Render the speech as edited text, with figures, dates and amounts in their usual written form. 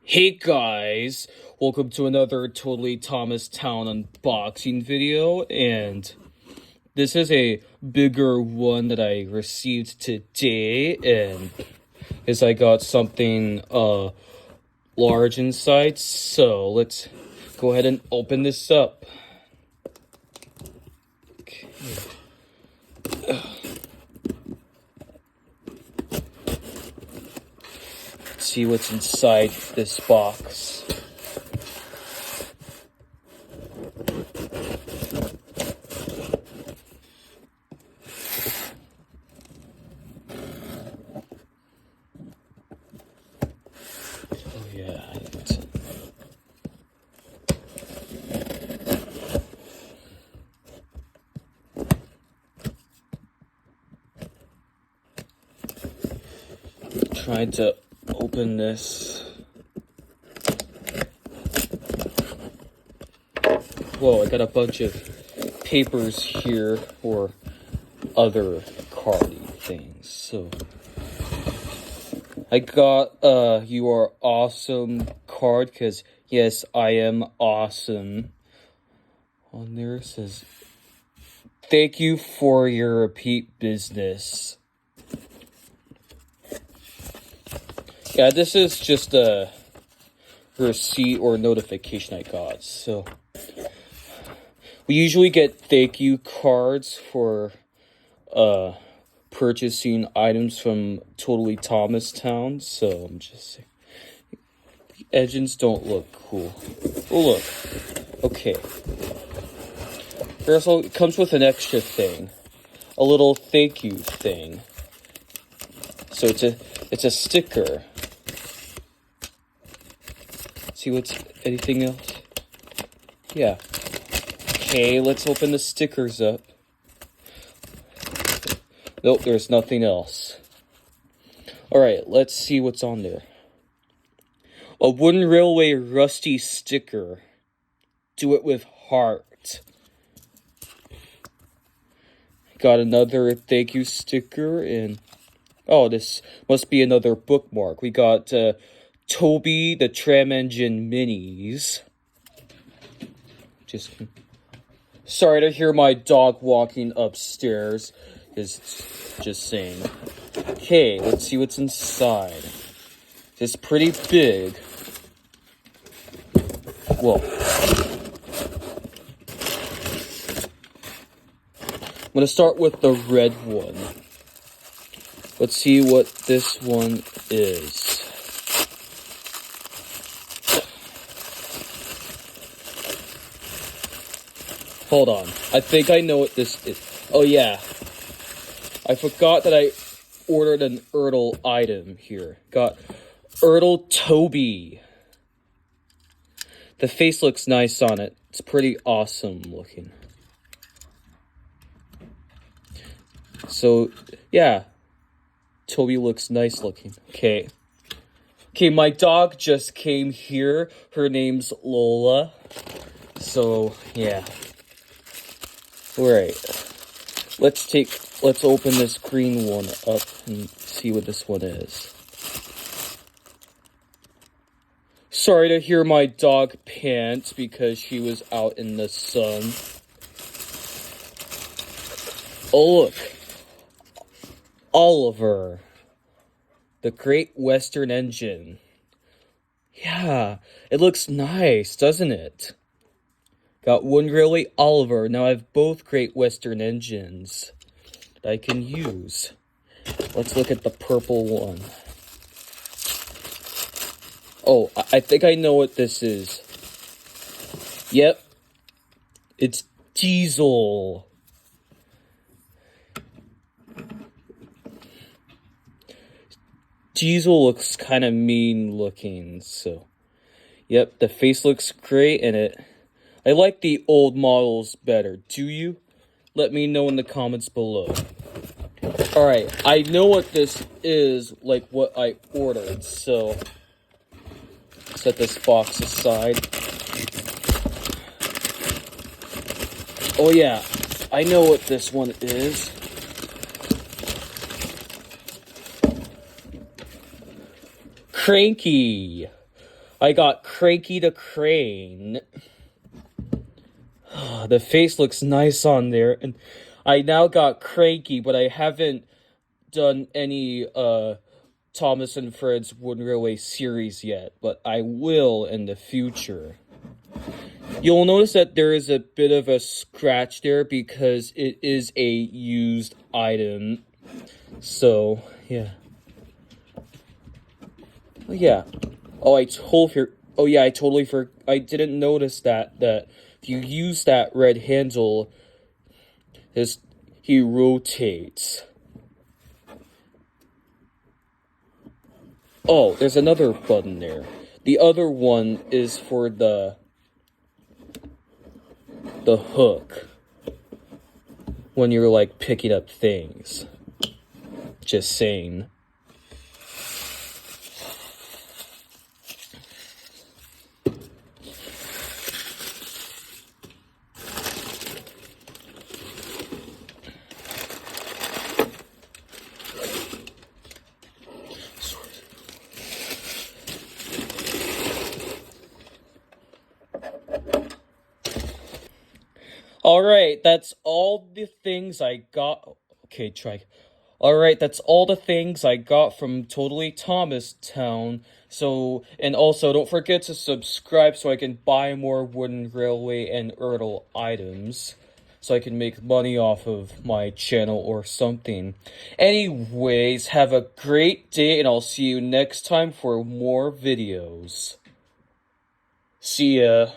Hey guys, welcome to another Totally Thomas Town unboxing video, and this is a bigger one that I received today, and as I got something large inside, so let's go ahead and open this up. Okay. See what's inside this box. Oh yeah. Trying to open this. Whoa, I got a bunch of papers here for other cardy things. So I got You Are Awesome card because yes, I am awesome. On there it says, thank you for your repeat business. Yeah, this is just a receipt or notification I got. So we usually get thank you cards for purchasing items from Totally Thomas Town. So I'm just saying, the edges don't look cool. Oh look, okay. Also, it comes with an extra thing, a little thank you thing. So it's a sticker. See what's anything else? Yeah. Okay, let's open the stickers up. Nope, there's nothing else. Alright, let's see what's on there. A wooden railway rusty sticker. Do it with heart. Got another thank you sticker, and oh, this must be another bookmark. We got Toby the Tram Engine Minis. Sorry to hear my dog walking upstairs. Just saying. Okay, let's see what's inside. It's pretty big. Whoa. I'm gonna start with the red one. Let's see what this one is. Hold on. I think I know what this is. Oh yeah. I forgot that I ordered an Ertl item here. Got Ertl Toby. The face looks nice on it. It's pretty awesome looking. So, yeah. Toby looks nice looking. Okay. Okay, my dog just came here. Her name's Lola. So, yeah. Alright. Let's open this green one up and see what this one is. Sorry to hear my dog pant because she was out in the sun. Oh look. Oliver. The Great Western Engine. Yeah, it looks nice, doesn't it? Got one railway Oliver. Now I have both Great Western engines that I can use. Let's look at the purple one. Oh, I think I know what this is. Yep. It's Diesel. Diesel looks kind of mean looking, so. Yep, the face looks great, and I like the old models better. Do you? Let me know in the comments below. Alright, I know what this is, like what I ordered, so set this box aside. Oh yeah, I know what this one is. Cranky. I got Cranky the Crane. The face looks nice on there, and I now got Cranky, but I haven't done any Thomas and Fred's Wooden Railway series yet, but I will in the future. You'll notice that there is a bit of a scratch there because it is a used item. So, yeah. Oh, yeah. I didn't notice that if you use that red handle, he rotates. Oh, there's another button there. The other one is for the hook. When you're like picking up things. Just saying. Alright, that's all the things I got. Okay, try. Alright, that's all the things I got from Totally Thomas Town. So, and also don't forget to subscribe so I can buy more Wooden Railway and Ertl items. So I can make money off of my channel or something. Anyways, have a great day and I'll see you next time for more videos. See ya.